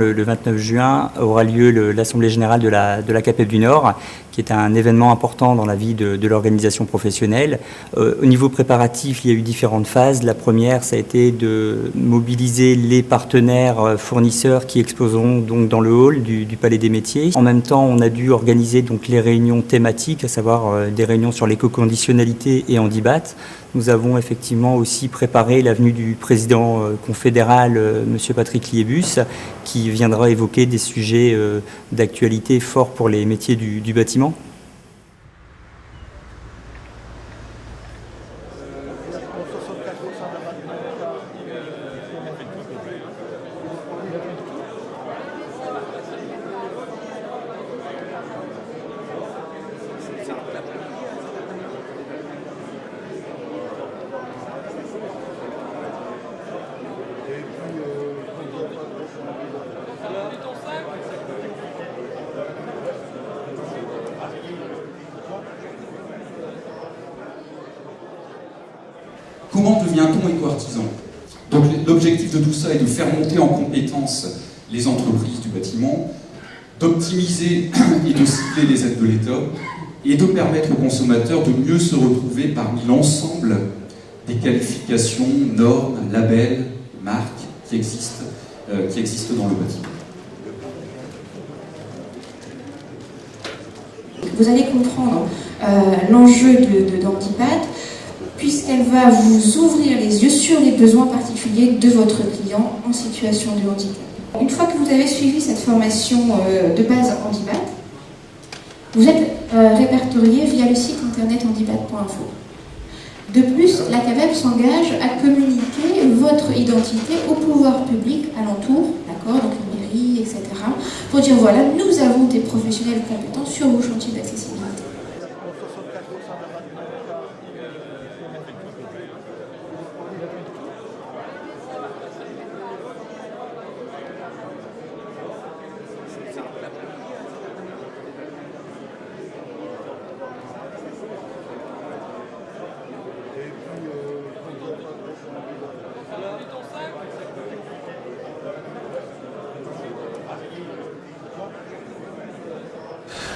Le 29 juin aura lieu l'Assemblée générale de la CAPEB du Nord, qui est un événement important dans la vie de l'organisation professionnelle. Au niveau préparatif, il y a eu différentes phases. La première, ça a été de mobiliser les partenaires fournisseurs qui exposeront donc dans le hall du Palais des Métiers. En même temps, on a dû organiser donc les réunions thématiques, à savoir des réunions sur l'éco-conditionnalité et Handibat. Nous avons effectivement aussi préparé la venue du président confédéral, M. Patrick Liébus, qui viendra évoquer des sujets d'actualité forts pour les métiers du bâtiment. Comment devient-on éco-artisan? Donc l'objectif de tout ça est de faire monter en compétence les entreprises du bâtiment, d'optimiser et de cibler les aides de l'État et de permettre aux consommateurs de mieux se retrouver parmi l'ensemble des qualifications, normes, labels, marques qui existent dans le bâtiment. Vous allez comprendre l'enjeu d'Handibat, puisqu'elle va vous ouvrir les yeux sur les besoins particuliers de votre client en situation de handicap. Une fois que vous avez suivi cette formation de base Handibat, vous êtes répertorié via le site internet handibat.info. De plus, la CAPEB s'engage à communiquer votre identité au pouvoir public alentour, d'accord, donc les mairies, etc., pour dire voilà, nous avons des professionnels compétents sur vos chantiers d'accessibilité.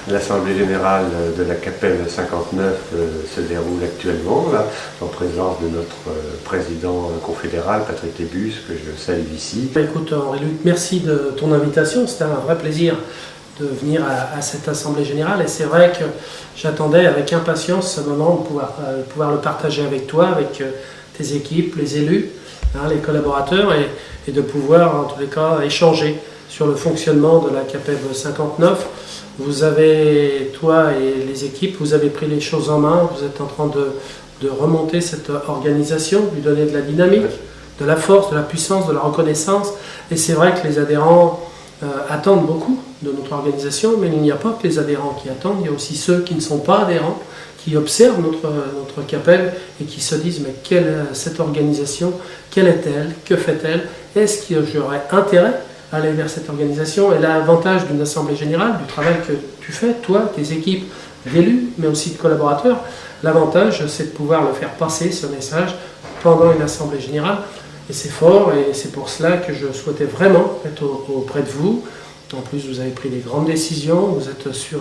L'Assemblée générale de la CAPEB 59 se déroule actuellement, là, en présence de notre président confédéral, Patrick Liébus, que je salue ici. Écoute Henri-Luc, merci de ton invitation, c'était un vrai plaisir de venir à cette Assemblée générale et c'est vrai que j'attendais avec impatience ce moment de pouvoir le partager avec toi, avec tes équipes, les élus, hein, les collaborateurs et de pouvoir en tous les cas échanger sur le fonctionnement de la CAPEB 59. Vous avez, toi et les équipes, vous avez pris les choses en main, vous êtes en train de remonter cette organisation, lui donner de la dynamique, de la force, de la puissance, de la reconnaissance. Et c'est vrai que les adhérents attendent beaucoup de notre organisation, mais il n'y a pas que les adhérents qui attendent, il y a aussi ceux qui ne sont pas adhérents, qui observent notre CAPEB et qui se disent mais cette organisation, quelle est-elle, que fait-elle, est-ce que j'aurais intérêt à aller vers cette organisation? Et l'avantage d'une assemblée générale, du travail que tu fais, toi, tes équipes d'élus, mais aussi de collaborateurs, l'avantage c'est de pouvoir le faire passer, ce message, pendant une assemblée générale. Et c'est fort et c'est pour cela que je souhaitais vraiment être auprès de vous. En plus, vous avez pris des grandes décisions, vous êtes sur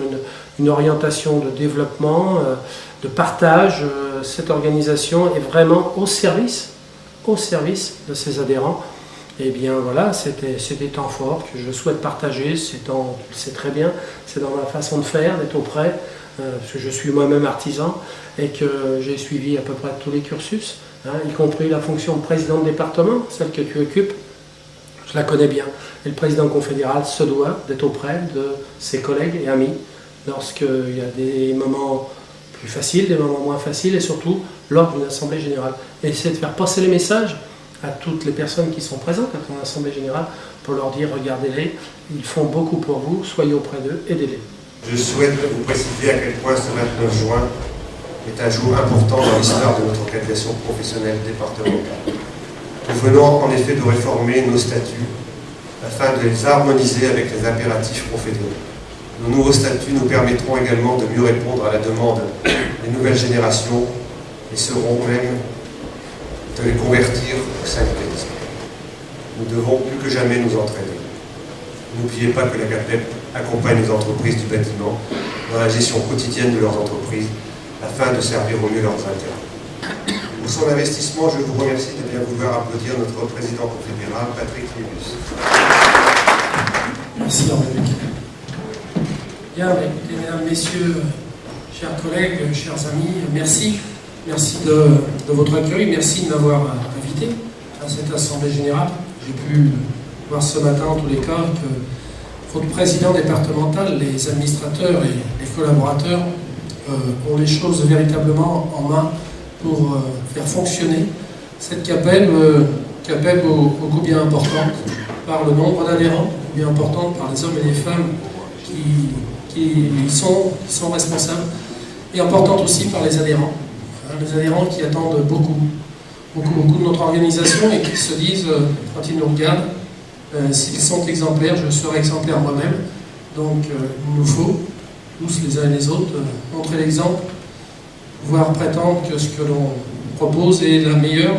une orientation de développement, de partage. Cette organisation est vraiment au service de ses adhérents. Et bien voilà, c'est des temps forts que je souhaite partager, c'est très bien, c'est dans ma façon de faire, d'être auprès, parce que je suis moi-même artisan et que j'ai suivi à peu près tous les cursus, hein, y compris la fonction de président de département, celle que tu occupes, je la connais bien. Et le président confédéral se doit d'être auprès de ses collègues et amis lorsqu'il y a des moments plus faciles, des moments moins faciles et surtout lors d'une assemblée générale. Et c'est de faire passer les messages à toutes les personnes qui sont présentes à ton assemblée générale pour leur dire regardez-les, ils font beaucoup pour vous, soyez auprès d'eux, aidez-les. Je souhaite vous préciser à quel point ce 29 juin est un jour important dans l'histoire de notre organisation professionnelle départementale. Nous venons en effet de réformer nos statuts afin de les harmoniser avec les impératifs confédéraux. Nos nouveaux statuts nous permettront également de mieux répondre à la demande des nouvelles générations et seront même de les convertir au syndicalisme. Nous devons plus que jamais nous entraîner. N'oubliez pas que la CAPEB accompagne les entreprises du bâtiment dans la gestion quotidienne de leurs entreprises afin de servir au mieux leurs intérêts. Pour son investissement, je vous remercie de bien vouloir applaudir notre président confédéral, Patrick Lébus. Merci Henri. Bien, écoutez, mesdames, messieurs, chers collègues, chers amis, merci. Merci de votre accueil, merci de m'avoir invité à cette Assemblée Générale. J'ai pu voir ce matin, en tous les cas, que votre président départemental, les administrateurs et les collaborateurs ont les choses véritablement en main pour faire fonctionner cette CAPEB au combien importante par le nombre d'adhérents, bien importante par les hommes et les femmes qui sont responsables, et importante aussi par les adhérents qui attendent beaucoup de notre organisation et qui se disent, quand ils nous regardent, s'ils sont exemplaires, je serai exemplaire moi-même. Donc il nous faut, tous les uns et les autres, montrer l'exemple, pouvoir prétendre que ce que l'on propose est la meilleure,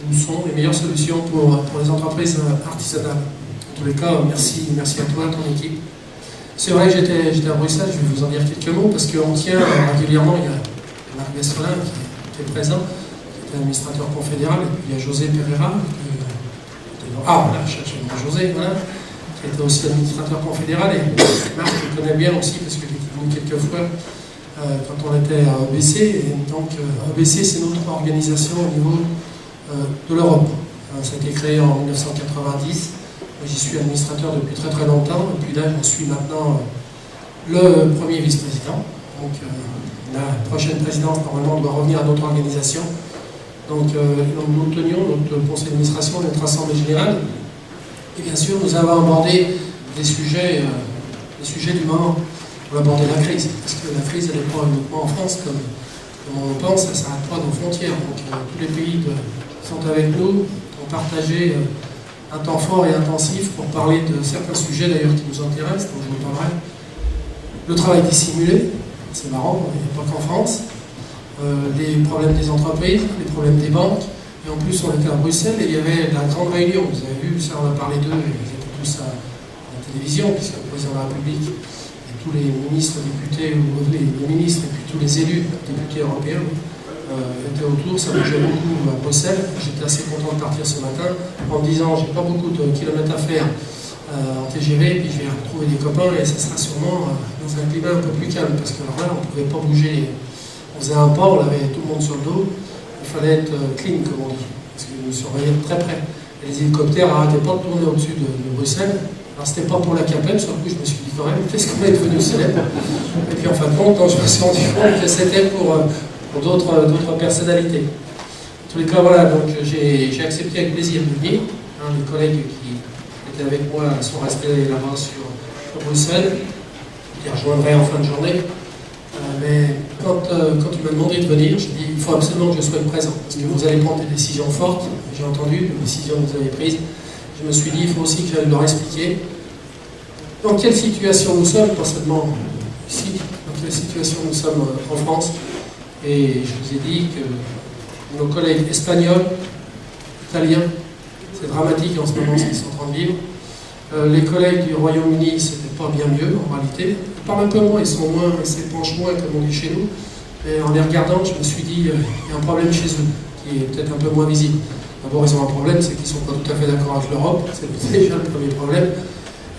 ou sont les meilleures solutions pour les entreprises artisanales. En tous les cas, merci à toi, ton équipe. C'est vrai que j'étais à Bruxelles, je vais vous en dire quelques mots, parce qu'on tient régulièrement, il y a Marc Westrelin qui est présent, qui est administrateur confédéral, et puis il y a José Pereira, José, voilà, qui était aussi administrateur confédéral, et Marc, je le connais bien aussi, parce qu'il est venu quelques fois quand on était à EBC, et donc EBC c'est notre organisation au niveau de l'Europe. Ça a été créé en 1990, j'y suis administrateur depuis très très longtemps, et puis là je suis maintenant le premier vice-président. Donc la prochaine présidence normalement doit revenir à notre organisation. Donc nous tenions notre conseil d'administration, notre assemblée générale, et bien sûr nous avons abordé des sujets du moment. On a abordé la crise, parce que la crise elle n'est pas uniquement en France comme on le pense, ça ne s'arrête pas à nos frontières. Donc tous les pays qui sont avec nous ont partagé un temps fort et intensif pour parler de certains sujets d'ailleurs qui nous intéressent, dont je vous parlerai. Le travail dissimulé, c'est marrant, il n'y a pas qu'en France. Les problèmes des entreprises, les problèmes des banques, et en plus on était à Bruxelles et il y avait la grande réunion, vous avez vu, ça on a parlé d'eux, ils étaient tous à la télévision, puisque le président de la République et tous les ministres, députés, ou les ministres et puis tous les élus, députés européens, étaient autour, ça bougeait beaucoup à Bruxelles. J'étais assez content de partir ce matin en me disant j'ai pas beaucoup de kilomètres à faire en TGV, et puis je vais retrouver des copains et ça sera sûrement dans un climat un peu plus calme, parce que là on ne pouvait pas bouger. On faisait un pas, on avait tout le monde sur le dos, il fallait être clean comme on dit, parce qu'ils nous surveillaient de très près. Et les hélicoptères n'arrêtaient pas de tourner au-dessus de Bruxelles. Alors c'était pas pour la CAPEB, sur le coup je me suis dit quand même, qu'est-ce qu'on est devenu célèbre. Et puis en fin de compte, je me suis rendu compte que c'était pour d'autres personnalités. En tous les cas, voilà, donc j'ai accepté avec plaisir de venir. Les collègues qui étaient avec moi sont restés là-bas sur Bruxelles. Je les rejoindrai en fin de journée. Mais quand tu m'as demandé de venir, j'ai dit il faut absolument que je sois présent, parce que vous allez prendre des décisions fortes. J'ai entendu les décisions que vous avez prises. Je me suis dit il faut aussi que j'aille leur expliquer dans quelle situation nous sommes, pas seulement ici, dans quelle situation nous sommes en France. Et je vous ai dit que nos collègues espagnols, italiens, c'est dramatique en ce moment ce qu'ils sont en train de vivre. Les collègues du Royaume-Uni, c'était pas bien mieux en réalité. Ils parlent un peu moins, ils s'épanchent moins comme on dit chez nous. Mais en les regardant, je me suis dit, il y a un problème chez eux, qui est peut-être un peu moins visible. D'abord, ils ont un problème, c'est qu'ils ne sont pas tout à fait d'accord avec l'Europe, c'est déjà le premier problème.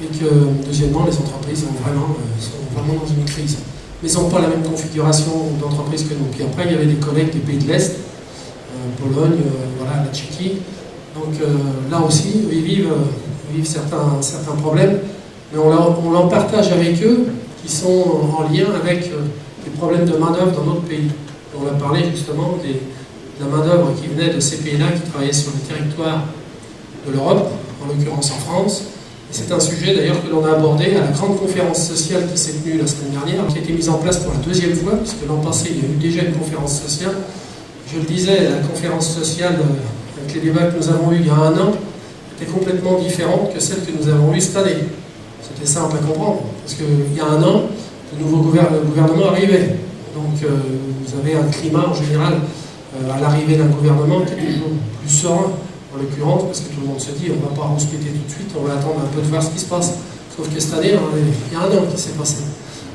Et que, deuxièmement, les entreprises sont vraiment dans une crise. Mais ils n'ont pas la même configuration d'entreprise que nous. Puis après, il y avait des collègues des pays de l'Est, Pologne, voilà, la Tchéquie. Donc là aussi, ils vivent certains problèmes, mais on en partage avec eux, qui sont en lien avec les problèmes de main-d'œuvre dans notre pays. On a parlé justement de la main-d'œuvre qui venait de ces pays-là, qui travaillaient sur le territoire de l'Europe, en l'occurrence en France. C'est un sujet d'ailleurs que l'on a abordé à la grande conférence sociale qui s'est tenue la semaine dernière, qui a été mise en place pour la deuxième fois, puisque l'an passé il y a eu déjà une conférence sociale. Je le disais, la conférence sociale, avec les débats que nous avons eus il y a un an, était complètement différente que celle que nous avons eue cette année. C'était simple à comprendre, parce qu'il y a un an, le nouveau gouvernement arrivait. Donc vous avez un climat en général à l'arrivée d'un gouvernement qui est toujours plus serein. En l'occurrence, parce que tout le monde se dit on ne va pas rouspéter tout de suite, on va attendre un peu de voir ce qui se passe. Sauf que cette année, il y a un an qui s'est passé.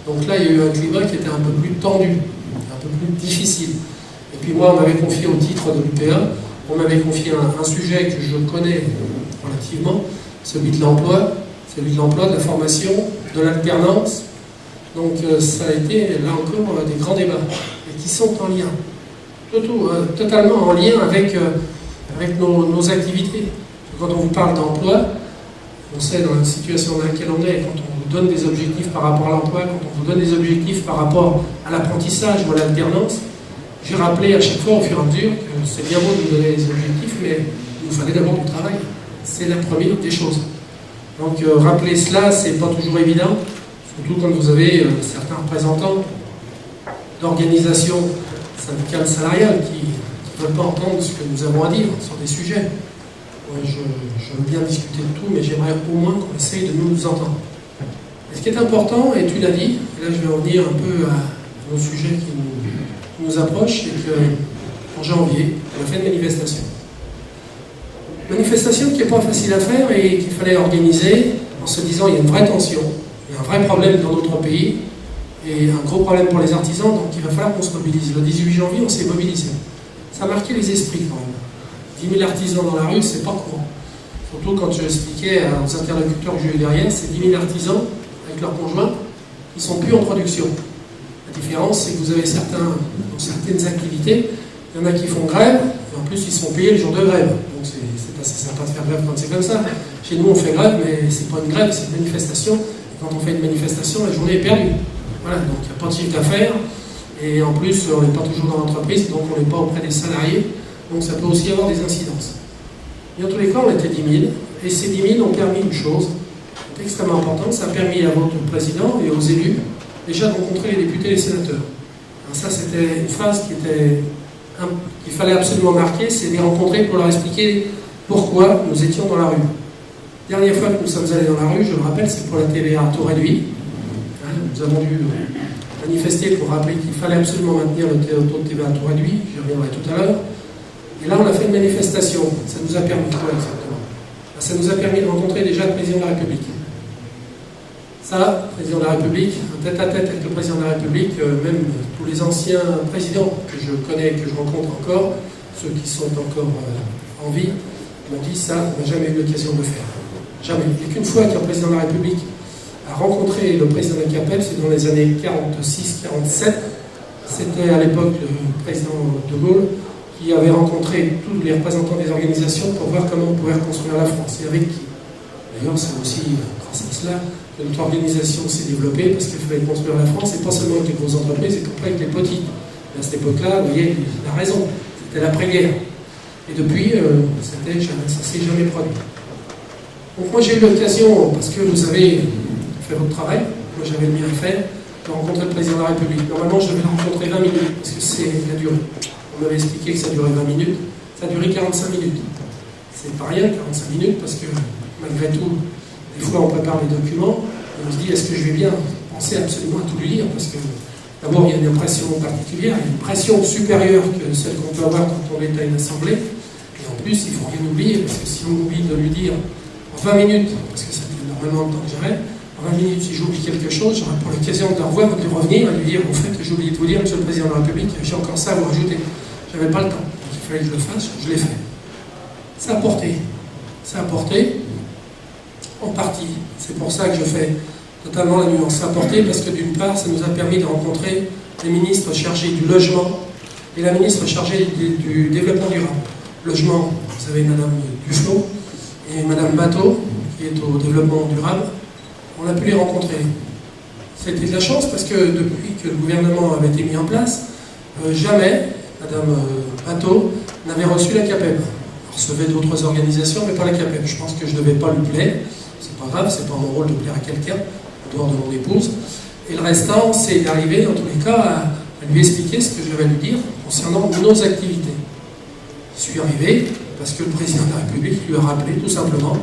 Donc là, il y a eu un climat qui était un peu plus tendu, un peu plus difficile. Et puis moi, on m'avait confié au titre de l'UPA, on m'avait confié un sujet que je connais relativement, celui de l'emploi, de la formation, de l'alternance. Donc ça a été, là encore, des grands débats, et qui sont en lien, totalement en lien avec nos activités. Quand on vous parle d'emploi, on sait dans la situation dans laquelle on est, quand on vous donne des objectifs par rapport à l'emploi, quand on vous donne des objectifs par rapport à l'apprentissage ou à l'alternance, j'ai rappelé à chaque fois au fur et à mesure que c'est bien beau de nous donner des objectifs, mais il nous fallait d'abord du travail. C'est la première des choses. Donc rappeler cela, c'est pas toujours évident, surtout quand vous avez certains représentants d'organisations syndicales salariales qui ne veulent pas entendre ce que nous avons à dire sur des sujets. Moi, je veux bien discuter de tout, mais j'aimerais au moins qu'on essaye de nous entendre. Et ce qui est important, et tu l'as dit, et là je vais revenir un peu à nos sujets qui nous approchent, c'est qu'en janvier, on a fait une manifestation. Manifestation qui n'est pas facile à faire et qu'il fallait organiser en se disant il y a une vraie tension, il y a un vrai problème dans notre pays et un gros problème pour les artisans, donc il va falloir qu'on se mobilise. Le 18 janvier, on s'est mobilisé. Ça a marqué les esprits quand même. 10 000 artisans dans la rue, c'est pas courant. Surtout quand je expliquais aux interlocuteurs que j'ai eu derrière, c'est 10 000 artisans avec leurs conjoints qui ne sont plus en production. La différence, c'est que vous avez dans certaines activités, il y en a qui font grève, et en plus ils sont payés le jour de grève. Donc c'est assez sympa de faire grève quand c'est comme ça. Chez nous on fait grève, mais c'est pas une grève, c'est une manifestation. Et quand on fait une manifestation, la journée est perdue. Voilà, donc il n'y a pas de chiffre d'affaires, et en plus on n'est pas toujours dans l'entreprise, donc on n'est pas auprès des salariés, donc ça peut aussi avoir des incidences. Et en tous les cas, on était 10 000, et ces 10 000 ont permis une chose extrêmement importante, ça a permis à votre président et aux élus déjà de rencontrer les députés et les sénateurs. Alors ça, c'était une phase qu'il fallait absolument marquer, c'est de les rencontrer pour leur expliquer pourquoi nous étions dans la rue. Dernière fois que nous sommes allés dans la rue, je me rappelle, c'est pour la TVA à taux réduit. Nous avons dû manifester pour rappeler qu'il fallait absolument maintenir le taux de TVA à taux réduit, j'y reviendrai tout à l'heure. Et là, on a fait une manifestation. Ça nous a permis quoi exactement? Ça nous a permis de rencontrer déjà le président de la République. Ça, le président de la République, un tête-à-tête avec le président de la République, même tous les anciens présidents que je connais, que je rencontre encore, ceux qui sont encore en vie, m'ont dit ça, on n'a jamais eu l'occasion de le faire. Jamais. Il n'y a qu'une fois qu'un président de la République a rencontré le président de la CAPEB, c'est dans les années 46-47. C'était à l'époque le président de Gaulle qui avait rencontré tous les représentants des organisations pour voir comment on pouvait reconstruire la France et avec qui. D'ailleurs, c'est aussi grâce à cela que notre organisation s'est développée, parce qu'il fallait construire la France, et pas seulement avec les grosses entreprises, et pas avec les petites. Et à cette époque-là, vous voyez, il a raison, c'était l'après-guerre. Et depuis, ça ne s'est jamais produit. Donc moi j'ai eu l'occasion, parce que vous avez fait votre travail, moi j'avais le mien à faire, de rencontrer le président de la République. Normalement, je devais le rencontrer 20 minutes, parce que c'est la durée. On m'avait expliqué que ça durait 20 minutes, ça a duré 45 minutes. C'est pas rien, 45 minutes, parce que malgré tout, des fois on prépare des documents, et on se dit est-ce que je vais bien penser absolument à tout lui lire, parce que d'abord il y a une impression particulière, il y a une pression supérieure que celle qu'on peut avoir quand on est à une assemblée, et en plus il ne faut rien oublier, parce que si on oublie de lui dire en 20 minutes, parce que ça fait énormément de temps que j'arrête, en 20 minutes si j'oublie quelque chose, j'aurai pour l'occasion de le revoir, de lui revenir et de lui dire au fait que j'ai oublié de vous dire, monsieur le président de la République, j'ai encore ça à vous rajouter. J'avais pas le temps, donc il fallait que je le fasse, je l'ai fait. Ça a porté, en partie. C'est pour ça que je fais totalement la nuance. Ça a porté parce que d'une part, ça nous a permis de rencontrer les ministres chargés du logement et la ministre chargée du développement durable. Logement, vous avez Madame Duflo et Madame Bateau, qui est au développement durable. On a pu les rencontrer. C'était de la chance parce que depuis que le gouvernement avait été mis en place, jamais Madame Bateau n'avait reçu la CAPEB. Elle recevait d'autres organisations, mais pas la CAPEB. Je pense que je ne devais pas lui plaire. C'est pas grave, c'est pas mon rôle de plaire à quelqu'un, en dehors de mon épouse. Et le restant, c'est d'arriver, en tous les cas, à lui expliquer ce que je vais lui dire concernant nos activités. Je suis arrivé parce que le président de la République lui a rappelé tout simplement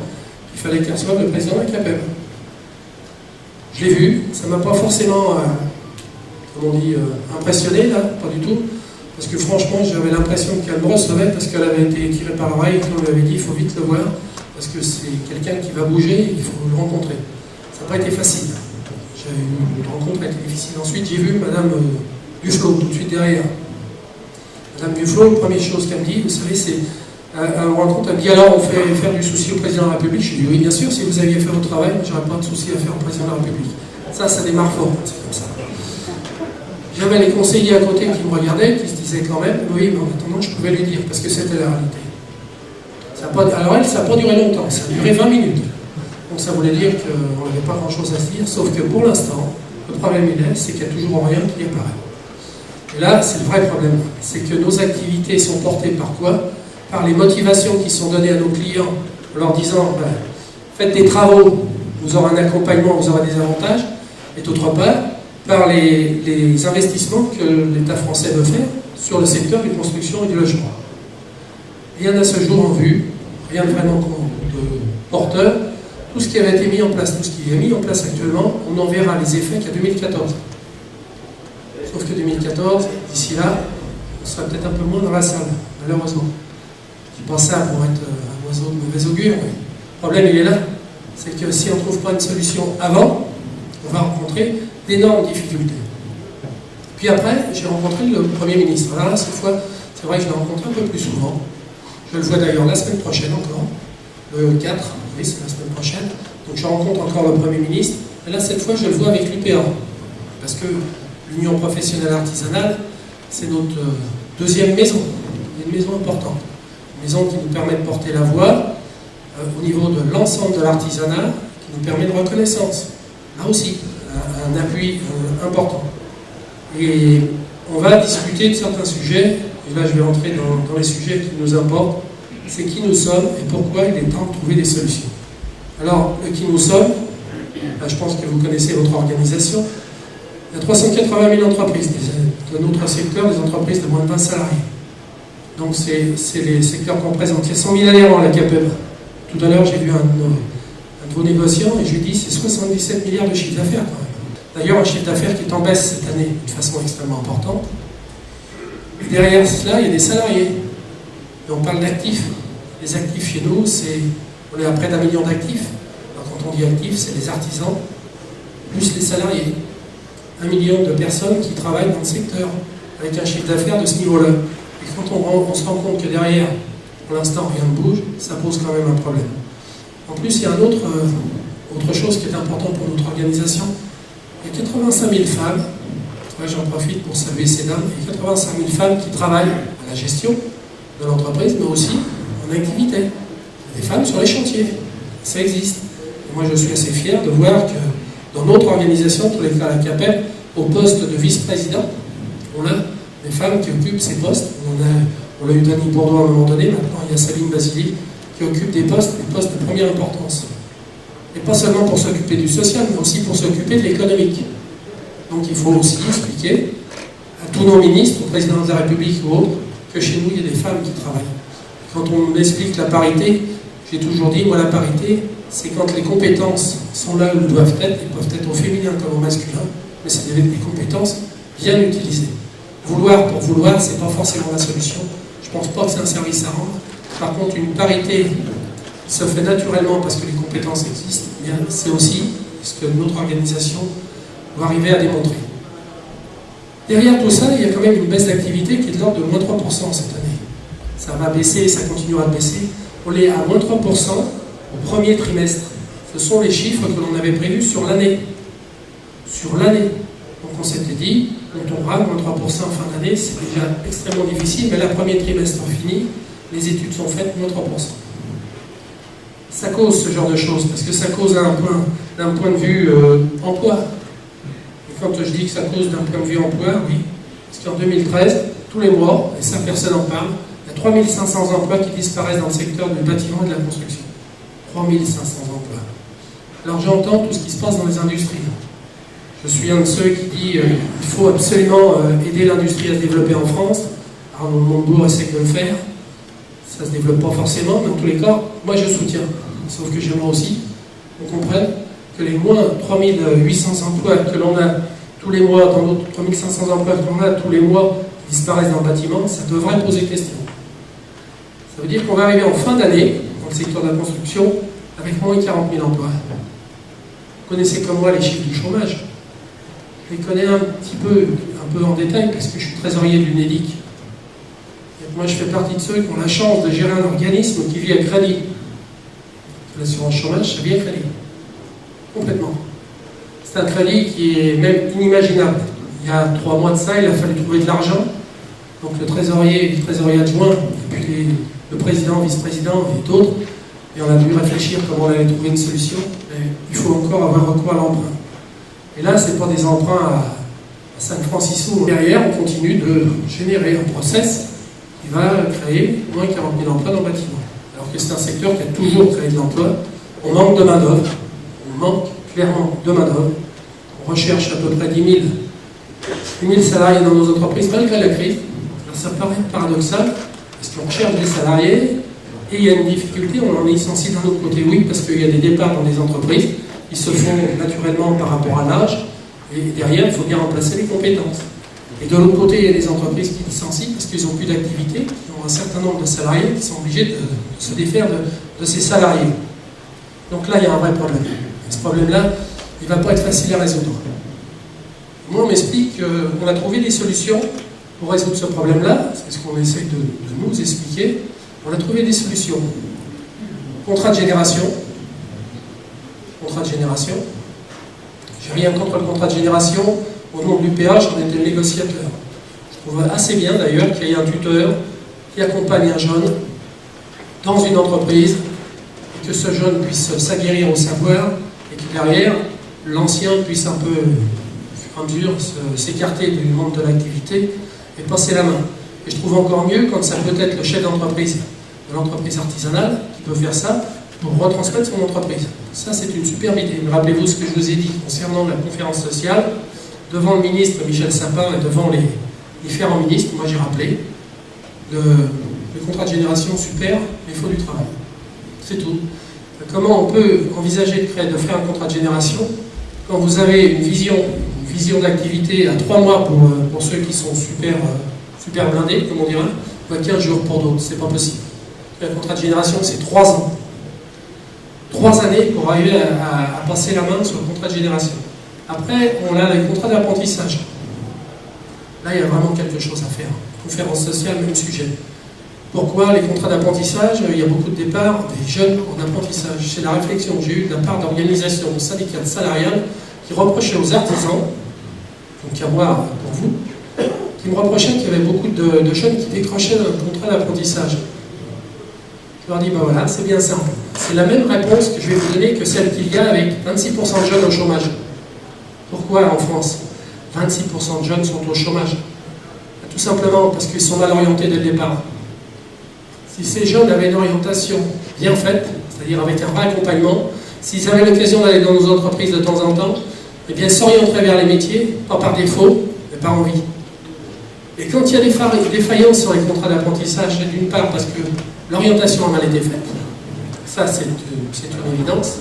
qu'il fallait qu'elle soit le président de la CAPEB. Je l'ai vu, ça ne m'a pas forcément, comme on dit, impressionné, là, pas du tout. Parce que franchement, j'avais l'impression qu'elle me recevait parce qu'elle avait été tirée par l'oreille et qu'on lui avait dit il faut vite le voir parce que c'est quelqu'un qui va bouger et il faut le rencontrer. Ça n'a pas été facile. J'ai eu une rencontre qui a été difficile. Ensuite, j'ai vu Madame Duflo, tout de suite derrière. Madame Duflo, la première chose qu'elle me dit, vous savez, c'est à une rencontre, elle me dit alors on fait faire du souci au président de la République. Je lui ai dit oui, bien sûr, si vous aviez fait votre travail, j'aurais pas de souci à faire au président de la République. Ça démarre fort, c'est comme ça. J'avais les conseillers à côté qui me regardaient, qui se disaient quand même, oui, mais en attendant, je pouvais lui dire, parce que c'était la réalité. Alors elle, ça n'a pas duré longtemps, ça a duré 20 minutes. Donc ça voulait dire qu'on n'avait pas grand-chose à se dire, sauf que pour l'instant, le problème il est, c'est qu'il n'y a toujours rien qui apparaît. Et là, c'est le vrai problème, c'est que nos activités sont portées par quoi? Par les motivations qui sont données à nos clients, en leur disant, ben, faites des travaux, vous aurez un accompagnement, vous aurez des avantages, et d'autre part, par les investissements que l'État français veut faire sur le secteur des constructions et du logement. Rien à ce jour en vue, rien de vraiment de porteur. Tout ce qui avait été mis en place, tout ce qui est mis en place actuellement, on n'en verra les effets qu'à 2014. Sauf que 2014, d'ici là, on sera peut-être un peu moins dans la salle, malheureusement. Je dis pas ça pour être un oiseau de mauvais augure, mais le problème il est là. C'est que si on ne trouve pas une solution avant, on va rencontrer d'énormes difficultés. Puis après, j'ai rencontré le Premier ministre. Alors là, cette fois, c'est vrai que je l'ai rencontré un peu plus souvent. Je le vois d'ailleurs la semaine prochaine encore, le 4, oui, c'est la semaine prochaine. Donc je rencontre encore le Premier ministre. Et là, cette fois, je le vois avec l'UPA. Parce que l'Union professionnelle artisanale, c'est notre deuxième maison. Une maison importante. Une maison qui nous permet de porter la voix au niveau de l'ensemble de l'artisanat, qui nous permet de reconnaissance. Là aussi, un appui important. Et on va discuter de certains sujets, et là je vais entrer dans les sujets qui nous importent, c'est qui nous sommes et pourquoi il est temps de trouver des solutions. Alors, qui nous sommes, là, je pense que vous connaissez votre organisation, il y a 380 000 entreprises de notre secteur, des entreprises de moins de 20 salariés. Donc c'est les secteurs qu'on présente. Il y a 100 000 adhérents à la CAPEB. Tout à l'heure, j'ai vu un de vos négociants et je lui ai dit c'est 77 milliards de chiffre d'affaires quand même. D'ailleurs, un chiffre d'affaires qui est en baisse cette année de façon extrêmement importante. Et derrière cela, il y a des salariés. Et on parle d'actifs. Les actifs chez nous, on est à près d'1 million d'actifs. Quand on dit actifs, c'est les artisans, plus les salariés. 1 million de personnes qui travaillent dans le secteur, avec un chiffre d'affaires de ce niveau-là. Et quand on se rend compte que derrière, pour l'instant, rien ne bouge, ça pose quand même un problème. En plus, il y a autre chose qui est importante pour notre organisation. Il y a 85 000 femmes, j'en profite pour saluer ces dames, il y a 85 000 femmes qui travaillent à la gestion de l'entreprise, mais aussi en activité. Il y a des femmes sur les chantiers, ça existe. Et moi, je suis assez fier de voir que dans notre organisation, tous les cas à la CAPEB, au poste de vice-président, on a des femmes qui occupent ces postes. On a eu Dany Bourdeau à un moment donné, maintenant il y a Sabine Basili qui occupe des postes de première importance. Et pas seulement pour s'occuper du social, mais aussi pour s'occuper de l'économique. Donc il faut aussi expliquer à tous nos ministres, au président de la République ou autres, que chez nous il y a des femmes qui travaillent. Quand on explique la parité, j'ai toujours dit, moi la parité, c'est quand les compétences sont là où elles doivent être, elles peuvent être au féminin comme au masculin, mais c'est des compétences bien utilisées. Vouloir pour vouloir, c'est pas forcément la solution. Je pense pas que c'est un service à rendre. Par contre, une parité qui se fait naturellement parce que les compétences existent, c'est aussi ce que notre organisation doit arriver à démontrer. Derrière tout ça, il y a quand même une baisse d'activité qui est de l'ordre de moins 3% cette année. Ça va baisser, ça continuera de baisser. On est à moins 3% au premier trimestre. Ce sont les chiffres que l'on avait prévus sur l'année. Sur l'année. Donc on s'était dit, on tombera moins 3% en fin d'année, c'est déjà extrêmement difficile, mais le premier trimestre fini, les études sont faites, moins 3%. Ça cause ce genre de choses, parce que ça cause d'un point de vue emploi. Et quand je dis que ça cause d'un point de vue emploi, oui, parce qu'en 2013, tous les mois, et ça personne n'en parle, il y a 3500 emplois qui disparaissent dans le secteur du bâtiment et de la construction. 3500 emplois. Alors j'entends tout ce qui se passe dans les industries. Je suis un de ceux qui dit qu'il faut absolument aider l'industrie à se développer en France. Arnaud Montebourg essaie de le faire. Ça ne se développe pas forcément, mais en tous les cas, moi je soutiens. Sauf que j'aimerais aussi qu'on comprenne que les moins 3800 emplois que l'on a tous les mois, dans notre 3500 emplois que l'on a tous les mois qui disparaissent dans le bâtiment, ça devrait poser question. Ça veut dire qu'on va arriver en fin d'année, dans le secteur de la construction, avec moins de 40 000 emplois. Vous connaissez comme moi les chiffres du chômage. Je les connais un peu en détail parce que je suis trésorier de l'UNEDIC. Et moi, je fais partie de ceux qui ont la chance de gérer un organisme qui vit à crédit. L'assurance chômage, ça vit à crédit. Complètement. C'est un crédit qui est même inimaginable. Il y a 3 mois de ça, il a fallu trouver de l'argent. Donc le trésorier adjoint, et puis le président, vice-président et d'autres, et on a dû réfléchir comment on allait trouver une solution. Mais il faut encore avoir recours à l'emprunt. Et là, ce n'est pas des emprunts à 5 francs 6 sous. Derrière, on continue de générer un process qui va créer moins 40 000 emplois dans le bâtiment. Alors que c'est un secteur qui a toujours créé de l'emploi. On manque de main-d'œuvre. On manque clairement de main-d'œuvre. On recherche à peu près 10 000 salariés dans nos entreprises malgré la crise. Alors ça paraît paradoxal, parce qu'on recherche des salariés et il y a une difficulté, on en licencie d'un autre côté, oui, parce qu'il y a des départs dans des entreprises, ils se font naturellement par rapport à l'âge, et derrière, il faut bien remplacer les compétences. Et de l'autre côté, il y a des entreprises qui licencient parce qu'ils n'ont plus d'activité, qui ont un certain nombre de salariés qui sont obligés de se défaire de ces salariés. Donc là, il y a un vrai problème. Et ce problème-là, il ne va pas être facile à résoudre. Moi, on m'explique qu'on a trouvé des solutions pour résoudre ce problème-là, c'est ce qu'on essaie de nous expliquer. On a trouvé des solutions. Contrat de génération. Contrat de génération. J'ai rien contre le contrat de génération. Au nom de l'UPA, j'en étais le négociateur. Je trouve assez bien d'ailleurs qu'il y ait un tuteur qui accompagne un jeune dans une entreprise et que ce jeune puisse s'aguerrir au savoir et que derrière, l'ancien puisse un peu, au fur et à mesure, s'écarter du monde de l'activité et passer la main. Et je trouve encore mieux quand ça peut être le chef d'entreprise de l'entreprise artisanale qui peut faire ça pour retransmettre son entreprise. Ça, c'est une superbe idée. Rappelez-vous ce que je vous ai dit concernant la conférence sociale. Devant le ministre Michel Sapin et devant les différents ministres, moi j'ai rappelé le contrat de génération, super, mais il faut du travail. C'est tout. Comment on peut envisager de faire un contrat de génération quand vous avez une vision d'activité à 3 mois pour ceux qui sont super blindés, comme on dirait, ou à 15 jours pour d'autres, c'est pas possible. Un contrat de génération, c'est 3 ans. 3 années pour arriver à passer la main sur le contrat de génération. Après, on a les contrats d'apprentissage. Là, il y a vraiment quelque chose à faire. Conférence sociale, même sujet. Pourquoi les contrats d'apprentissage? Il y a beaucoup de départs des jeunes en apprentissage. C'est la réflexion que j'ai eue de la part d'organisations syndicales salariales qui reprochaient aux artisans, donc à moi pour vous, qui me reprochaient qu'il y avait beaucoup de jeunes qui décrochaient un contrat d'apprentissage. Je leur dis, ben voilà, c'est bien simple. C'est la même réponse que je vais vous donner que celle qu'il y a avec 26% de jeunes au chômage. Pourquoi en France 26% de jeunes sont au chômage? Tout simplement parce qu'ils sont mal orientés dès le départ. Si ces jeunes avaient une orientation bien faite, c'est-à-dire avec un vrai accompagnement, s'ils avaient l'occasion d'aller dans nos entreprises de temps en temps, eh bien s'orienteraient vers les métiers, pas par défaut, mais par envie. Et quand il y a des défaillances sur les contrats d'apprentissage, d'une part parce que l'orientation a mal été faite, ça c'est une évidence.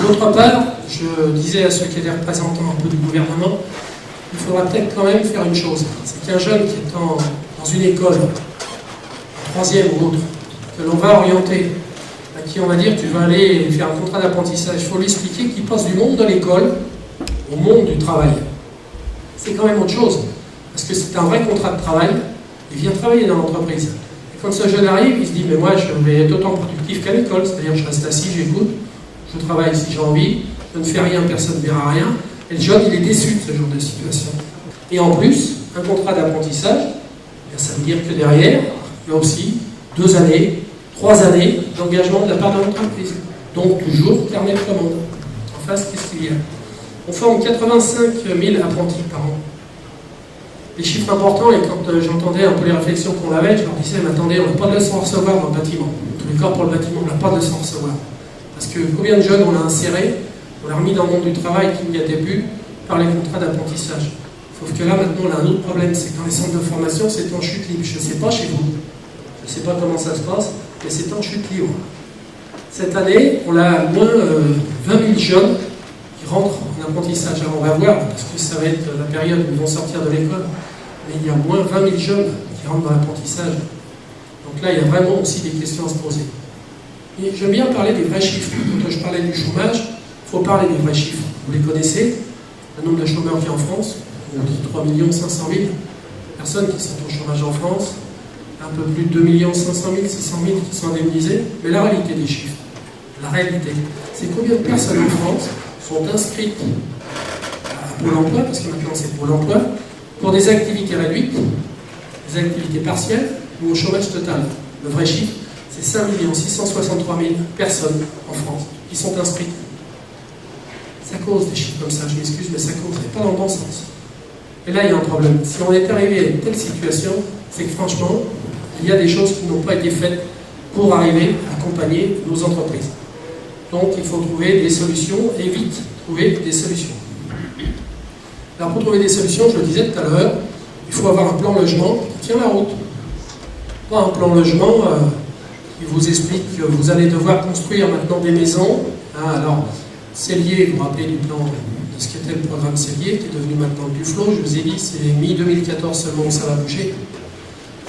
D'autre part, je disais à ceux qui étaient représentants un peu du gouvernement, il faudra peut-être quand même faire une chose. C'est qu'un jeune qui est dans une école, en 3e ou autre, que l'on va orienter, à qui on va dire tu vas aller faire un contrat d'apprentissage, il faut lui expliquer qu'il passe du monde de l'école au monde du travail. C'est quand même autre chose, parce que c'est un vrai contrat de travail, il vient travailler dans l'entreprise. Et quand ce jeune arrive, il se dit mais moi je vais être autant productif qu'à l'école, c'est-à-dire je reste assis, j'écoute, je travaille si j'ai envie, je ne fais rien, personne ne verra rien. Et le jeune, il est déçu de ce genre de situation. Et en plus, un contrat d'apprentissage, ça veut dire que derrière, il y a aussi 2 années, 3 années d'engagement de la part de l'entreprise. Donc toujours carnet de commande. En face, qu'est-ce qu'il y a? On forme 85 000 apprentis par an. Les chiffres importants, et quand j'entendais un peu les réflexions qu'on avait, je leur disais, mais attendez, on n'a pas de leçon à recevoir dans le bâtiment. En tous les cas, pour le bâtiment, on n'a pas de leçon à recevoir. Parce que combien de jeunes on a insérés, on l'a remis dans le monde du travail qui n'y était plus par les contrats d'apprentissage. Sauf que là, maintenant, on a un autre problème, c'est que dans les centres de formation, c'est en chute libre. Je ne sais pas chez vous, je ne sais pas comment ça se passe, mais c'est en chute libre. Cette année, on a moins 20 000 jeunes qui rentrent en apprentissage. Alors on va voir, parce que ça va être la période où ils vont sortir de l'école, mais il y a moins 20 000 jeunes qui rentrent dans l'apprentissage. Donc là, il y a vraiment aussi des questions à se poser. Et j'aime bien parler des vrais chiffres. Quand je parlais du chômage, il faut parler des vrais chiffres. Vous les connaissez, le nombre de chômeurs qu'il y a en France, on dit 3 500 000 personnes qui sont au chômage en France, un peu plus de 2 500 000, 600 000 qui sont indemnisés. Mais la réalité des chiffres, la réalité, c'est combien de personnes en France sont inscrites à Pôle emploi, parce que maintenant c'est Pôle emploi, pour des activités réduites, des activités partielles ou au chômage total. Le vrai chiffre, c'est 5 663 000 personnes en France qui sont inscrites. Ça cause des chiffres comme ça, je m'excuse, mais ça cause, c'est pas dans le bon sens. Et là, il y a un problème. Si on est arrivé à une telle situation, c'est que franchement, il y a des choses qui n'ont pas été faites pour arriver à accompagner nos entreprises. Donc, il faut trouver des solutions et vite trouver des solutions. Alors, pour trouver des solutions, je le disais tout à l'heure, il faut avoir un plan logement qui tient la route. Pas un plan logement qui vous explique que vous allez devoir construire maintenant des maisons. Alors, Cellier, vous vous rappelez du plan de ce qu'était le programme Cellier, qui est devenu maintenant Duflot, je vous ai dit, c'est mi-2014 seulement où ça va bouger.